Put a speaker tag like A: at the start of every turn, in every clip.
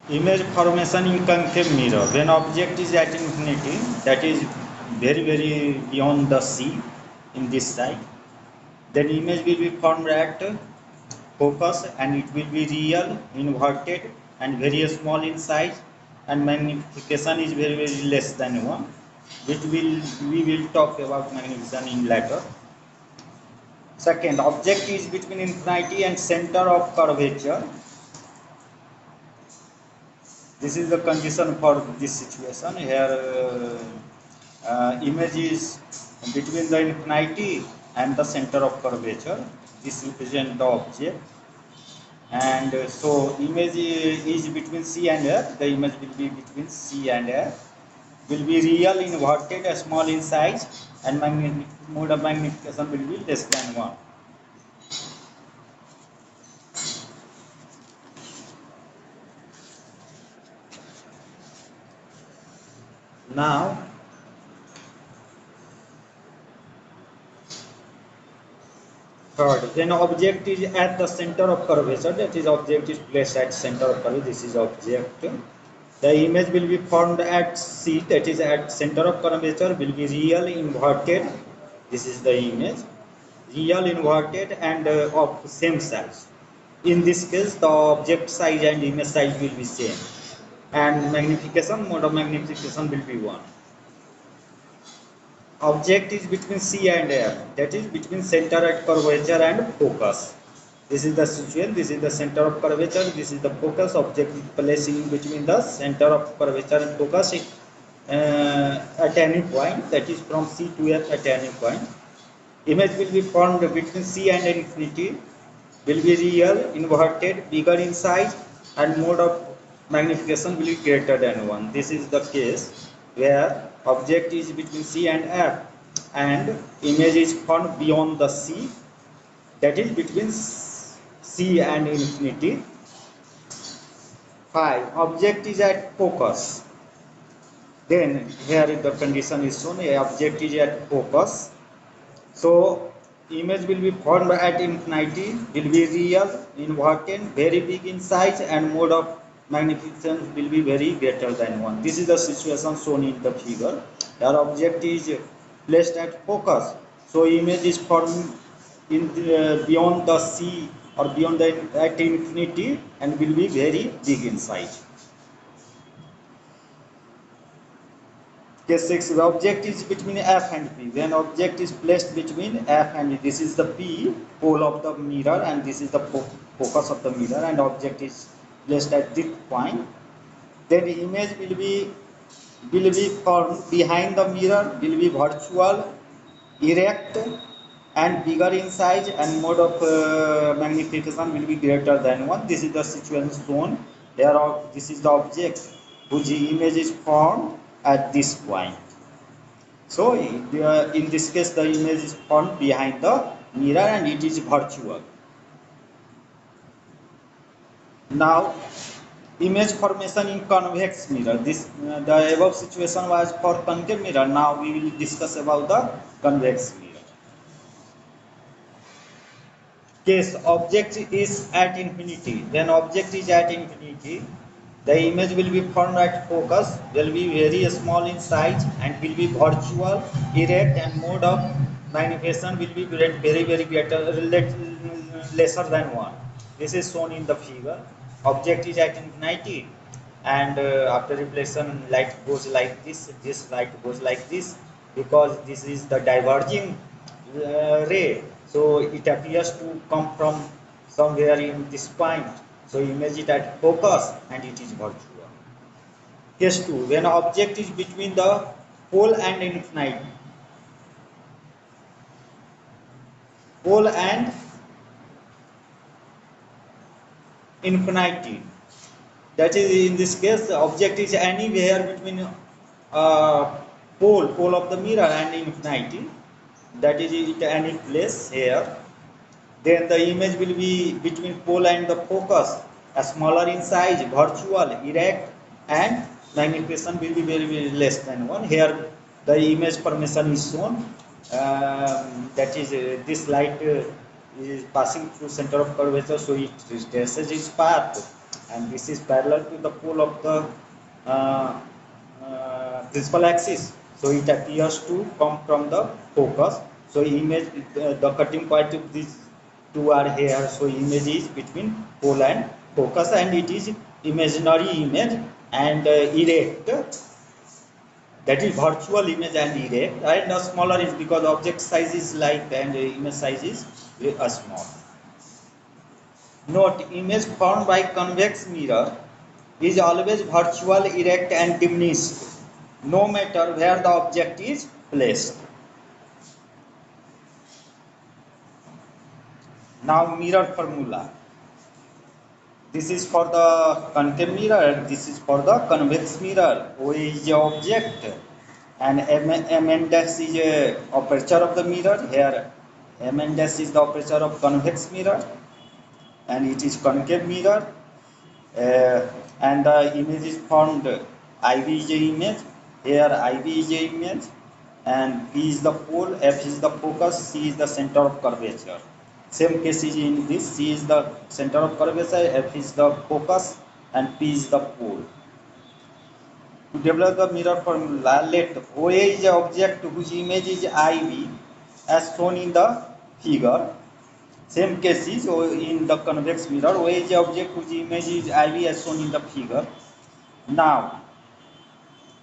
A: Image formation in concave mirror. When object is at infinity, that is very beyond the sea in this side, then image will be formed at focus and it will be real, inverted and very small in size, and magnification is very less than 1, which we will talk about magnification in later. Second, object is between infinity and center of curvature. This is the condition for this situation. Here image is between the infinity and the center of curvature. This represents the object, and so image is between C and F. The image will be between C and F, will be real, inverted, small in size, and mode of magnification will be less than 1. Now third, when object is at the center of curvature, that is object is placed at center of curvature, this is object. The image will be formed at C, that is at center of curvature, will be real, inverted, this is the image, real, inverted and of same size. In this case, the object size and image size will be same, and magnification, mode of magnification will be 1. Object is between C and F, that is between center at curvature and focus. This is the situation, this is the center of curvature, this is the focus. Object is placed in between the center of curvature and focus at any point, that is from C to F at any point. Image will be formed between C and infinity, will be real, inverted, bigger in size, and mode of magnification will be greater than 1. This is the case where object is between C and F and image is formed beyond the C, that is between C and infinity. 5. Object is at focus. Then here the condition is shown, a object is at focus. So image will be formed at infinity, will be real, inverted, very big in size, and mode of magnification will be very greater than 1. This is the situation shown in the figure. Our object is placed at focus, so image is formed in beyond the C or beyond the at infinity and will be very big in size. Case 6, the object is between F and P. When object is placed between F and P, this is the P pole of the mirror and this is the focus of the mirror, and object is placed at this point, then the image will be formed behind the mirror, will be virtual, erect and bigger in size, and mode of magnification will be greater than 1. This is the situation shown here. This is the object whose image is formed at this point. So in this case the image is formed behind the mirror and it is virtual. Now image formation in convex mirror. This the above situation was for concave mirror. Now we will discuss about the convex mirror. Case object is at infinity. When object is at infinity, the image will be formed at focus, will be very small in size and will be virtual, erect, and mode of magnification will be very greater, lesser than 1. This is shown in the figure. Object is at infinity and after reflection light goes like this, this light goes like this, because this is the diverging ray, so it appears to come from somewhere in this point. So image it at focus and it is virtual. Case 2, when object is between the pole and infinity. Pole and infinity. That is, in this case, the object is anywhere between pole of the mirror and infinity. That is at any place here. Then the image will be between pole and the focus, smaller in size, virtual, erect, and magnification will be very less than 1. Here the image formation is shown. That is this light is passing through center of curvature, so it traces its path and this is parallel to the pole of the uh, principal axis, so it appears to come from the focus. So image, the cutting point of these two are here, so image is between pole and focus, and it is imaginary image and erect, that is virtual image and erect, and a smaller is because object size is light and image size is small. Note, image formed by convex mirror is always virtual, erect and diminished, no matter where the object is placed. Now mirror formula. This is for the concave mirror, this is for the convex mirror. O is the object and M index is a aperture of the mirror. Here M index is the aperture of convex mirror and it is concave mirror. And the image is formed, IV is the image, here IV is the image, and P is the pole, F is the focus, C is the center of curvature. Same case is in this, C is the center of curvature, F is the focus, and P is the pole. To develop the mirror formula, let OA is the object whose image is IV as shown in the figure. Same case is in the convex mirror, OA is the object whose image is IV as shown in the figure. Now,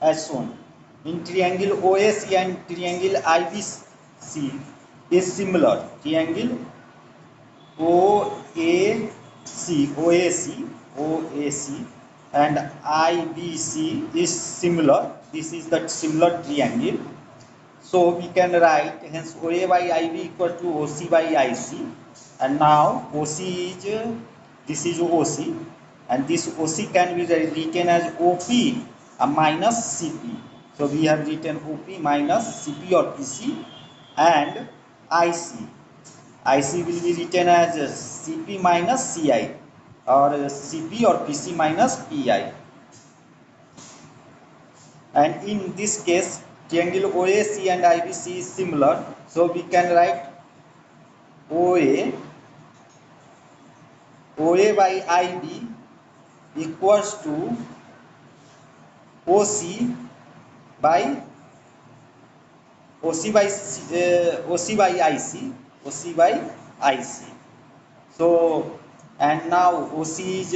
A: as shown, in triangle OAC and triangle IBC is similar. Triangle OAC and IBC is similar. This is the similar triangle. So we can write hence OA by IB equal to OC by IC, and now OC is this is OC, and this OC can be written as OP minus CP. So we have written OP minus CP or PC, and IC. IC will be written as CP minus CI, or CP or PC minus PI. And in this case, triangle OAC and IBC is similar, so we can write OA by IB equals to OC by IC. So, and now OC is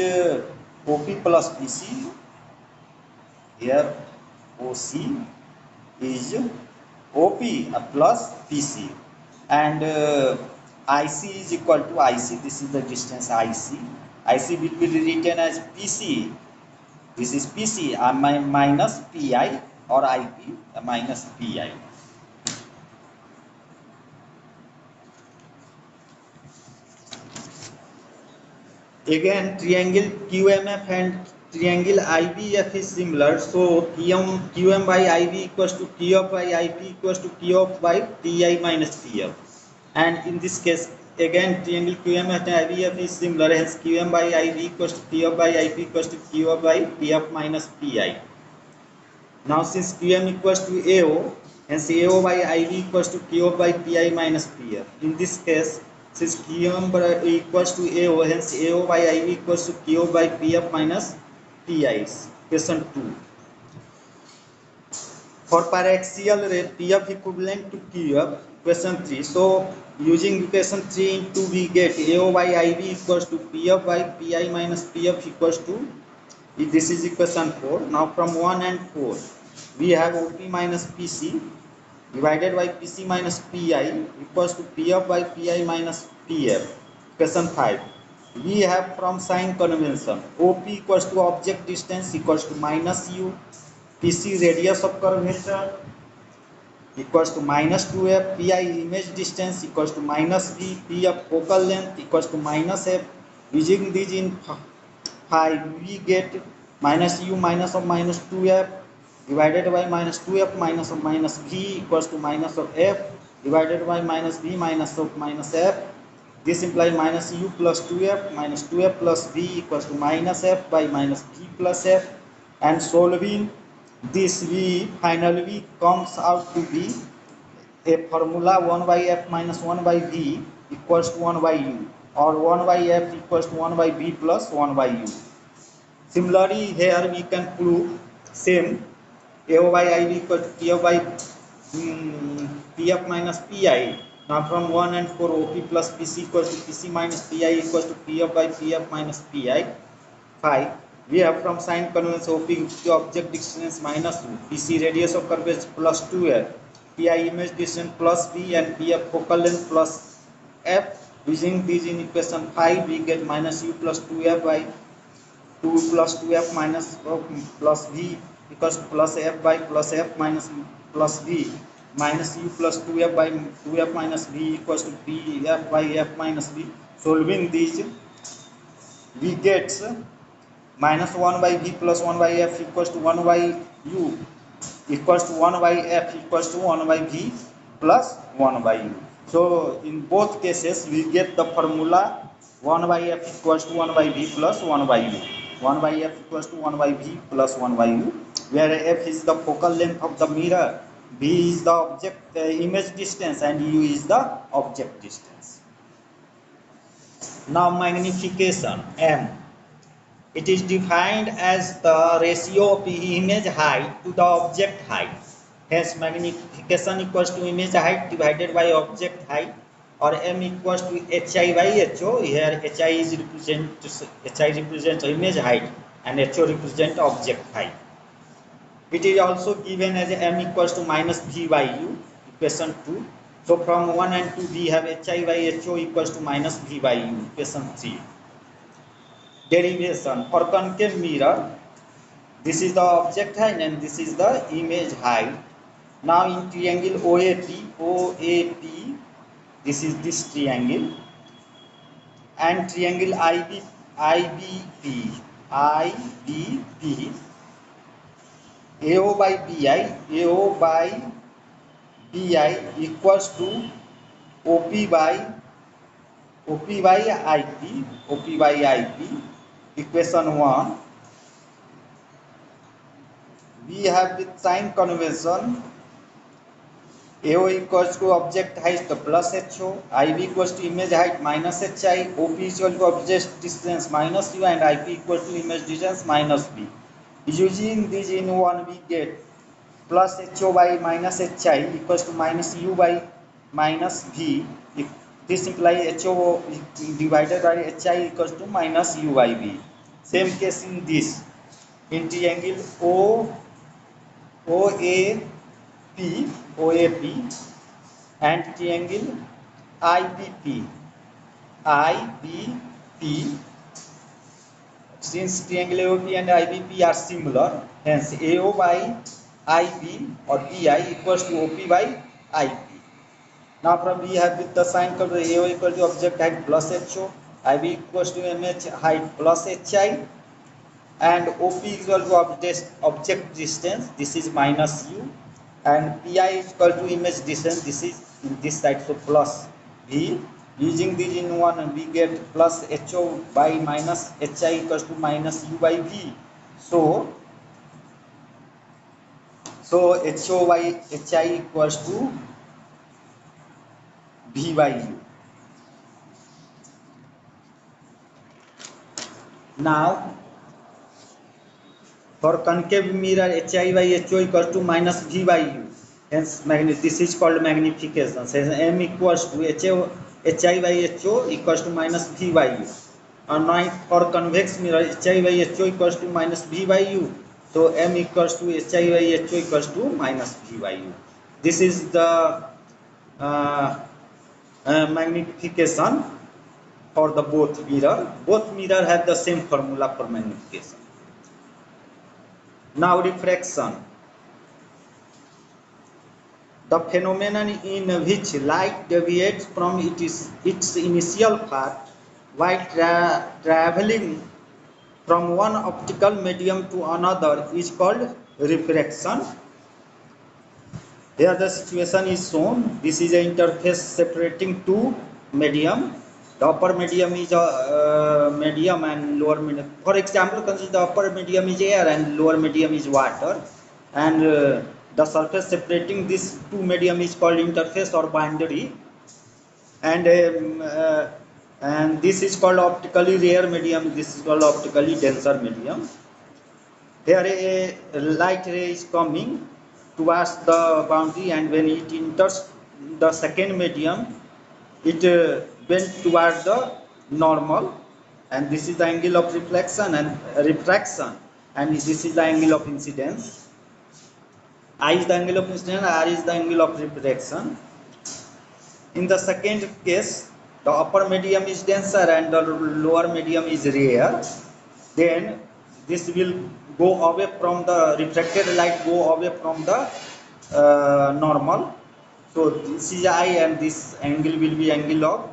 A: OP plus PC. Here OC is OP plus PC, and IC is equal to IC. This is the distance IC. IC will be written as PC. This is PC minus PI, or IP minus PI. Again, triangle QMF and triangle IBF is similar. So QM by IB equals to QF by IP equals to QF by PI minus PF. And in this case, again, triangle QMF and IBF is similar. Hence, QM by IB equals to QF by IP equals to QF by PF minus PI. Now, since QM equals to AO, hence AO by IB equals to QF by PI minus PF. In this case, since QM equals to AO, hence AO by IB equals to QF by PF minus PI. Question 2. For paraxial ray, PF equivalent to QF. Question 3. So, using equation 3 into we get AO by IB equals to PF by PI minus PF equals to, this is equation 4. Now, from 1 and 4, we have OP minus PC divided by PC minus PI equals to PF by PI minus PF. Question 5. We have from sign convention, OP equals to object distance equals to minus U, PC radius of curvature equals to minus 2F, PI image distance equals to minus V, PF focal length equals to minus F. Using these in 5, we get minus U minus of minus 2F divided by minus 2F minus of minus V equals to minus of F divided by minus V minus of minus F. This implies minus U plus 2F plus V equals to minus F by minus V plus F. And solving this, V finally comes out to be a formula 1 by F minus 1 by V equals to 1 by U, or 1 by F equals to 1 by V plus 1 by U. Similarly, here we can prove same AO by IB equal to PF by PF minus PI. Now from 1 and 4, OP plus PC equals to PC minus PI equals to PF by PF minus PI. 5. We have from sign convention OP to object distance minus 2, PC radius of curvature plus 2F, PI image distance plus B, and PF focal length plus F. Using these in equation 5, we get minus U plus 2F by 2 plus 2F minus plus V equals to plus F by plus F minus plus V minus U plus 2F by 2F minus V equals to PF by F minus V. Solving these, we get minus 1 by V plus 1 by F equals to 1 by U equals to 1 by F equals to 1 by V plus 1 by U. So in both cases we get the formula 1 by F equals to 1 by V plus 1 by U. 1 by F equals to 1 by V plus 1 by U, where F is the focal length of the mirror, V is the object image distance, and U is the object distance. Now magnification M. It is defined as the ratio of image height to the object height. Hence, magnification equals to image height divided by object height, or M equals to HI by HO. Here HI represents image height and HO represents object height. It is also given as M equals to minus V by U, equation 2. So from 1 and 2 we have HI by HO equals to minus V by U, equation 3. Derivation for concave mirror, this is the object height and this is the image height. Now in triangle OAP, this is this triangle, and triangle IBP, AO by BI equals to OP by IP, equation 1. We have with sign convention AO equals to object height plus HO, IB equals to image height minus HI, OP equal to object distance minus U, and IP equal to image distance minus B. Using this in one, we get plus HO by minus HI equals to minus U by minus V. If this implies HO divided by HI equals to minus U by V. Same case in this. In triangle OAP and triangle IBP. Since triangle AOP and IBP are similar, hence AO by IB or BI equals to OP by IP. Now from we have with the sign curve AO equal to object height plus HO, IB equals to image height plus HI, and OP equal to object distance, this is minus U, and PI is equal to image distance, this is in this side, so plus V. Using this in one, we get plus HO by minus HI equals to minus U by V. So HO by HI equals to V by U. Now for concave mirror, HI by HO equals to minus V by U. Hence this is called magnification. Says M equals to HI by HO equals to minus V by U. And now for convex mirror, HI by HO equals to minus V by U. So M equals to HI by HO equals to minus V by U. This is the magnification for the both mirror. Both mirror have the same formula for magnification. Now refraction. The phenomenon in which light deviates from its initial path while traveling from one optical medium to another is called refraction. Here the situation is shown. This is an interface separating two medium. The upper medium is medium and lower medium. For example, consider the upper medium is air and lower medium is water, and the surface separating these two medium is called interface or boundary, and this is called optically rare medium. This is called optically denser medium. Here a light ray is coming towards the boundary, and when it enters the second medium, it went toward the normal, and this is the angle of reflection and refraction, and this is the angle of incidence. I is the angle of incidence, R is the angle of refraction. In the second case, the upper medium is denser and the lower medium is rare. Then this will go away from the refracted light, go away from the normal. So this is I, and this angle will be angle of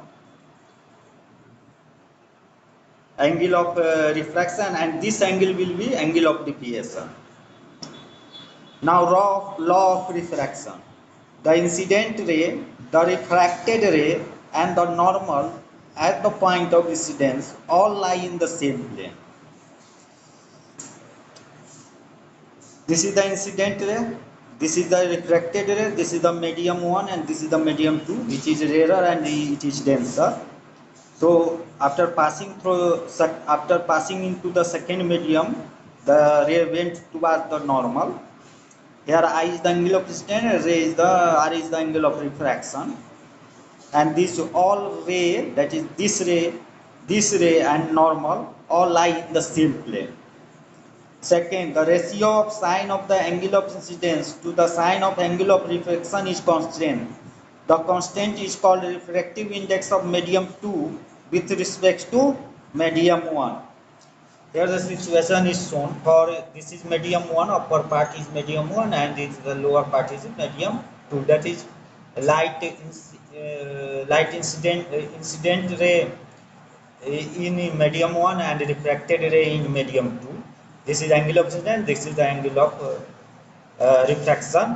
A: refraction, and this angle will be angle of deviation. Now law of refraction. The incident ray, the refracted ray, and the normal at the point of incidence all lie in the same plane. This is the incident ray, this is the refracted ray, this is the medium 1, and this is the medium 2, which is rarer and it is denser. So after passing into the second medium, the ray went towards the normal. Here I is the angle of incidence, R is the angle of refraction, and this all ray, that is this ray and normal all lie in the same plane. Second, the ratio of sine of the angle of incidence to the sine of angle of refraction is constant. The constant is called refractive index of medium 2 with respect to medium 1. Here the situation is shown for this is medium 1, upper part is medium 1, and the lower part is medium 2. That is light incident ray in medium 1 and refracted ray in medium 2. This is angle of incidence, this is the angle of refraction.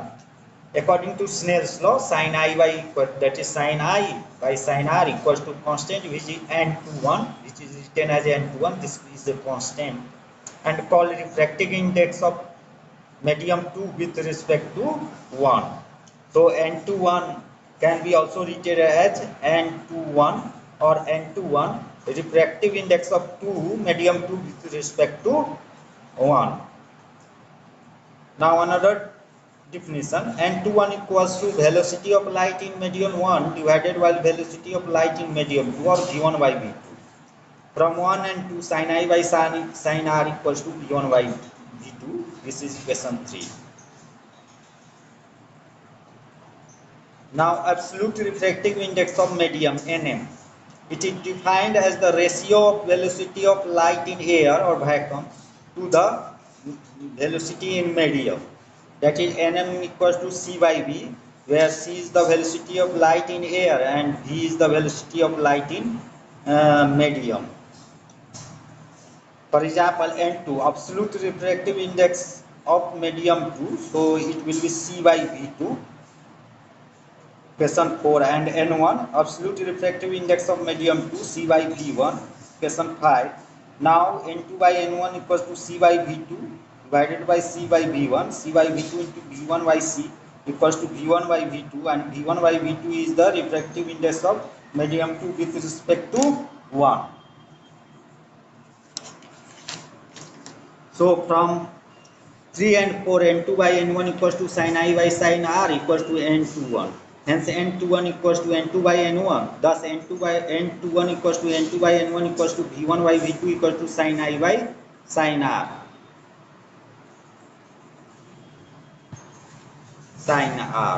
A: According to Snell's law, sin I by that is sin I by sin R equals to constant, which is n21, which is written as n21. This is the constant, and called refractive index of medium 2 with respect to 1. So n21 can be also written as n21 or n21, refractive index of 2 medium 2 with respect to 1. Now another definition, n21 equals to velocity of light in medium 1 divided by velocity of light in medium 2, or v1 by v2. From 1 and 2, sin I by sin R equals to v1 by v2. This is equation 3. Now absolute refractive index of medium Nm. It is defined as the ratio of velocity of light in air or vacuum to the velocity in medium. That is Nm equals to c by v, where c is the velocity of light in air and v is the velocity of light in medium. For example, N2, absolute refractive index of medium 2, so it will be c by v2. Question 4, and N1, absolute refractive index of medium 2, c by v1. Question 5, now N2 by N1 equals to c by v2 divided by c by v1, c by v2 into v1 by c equals to v1 by v2, and v1 by v2 is the refractive index of medium 2 with respect to 1. So from 3 and 4, n2 by n1 equals to sin I by sin R equals to n21. Hence n21 equals to n2 by n1. Thus n2 by n21 equals to n2 by n1 equals to v1 by v2 equals to sin I by sin R. Sin R.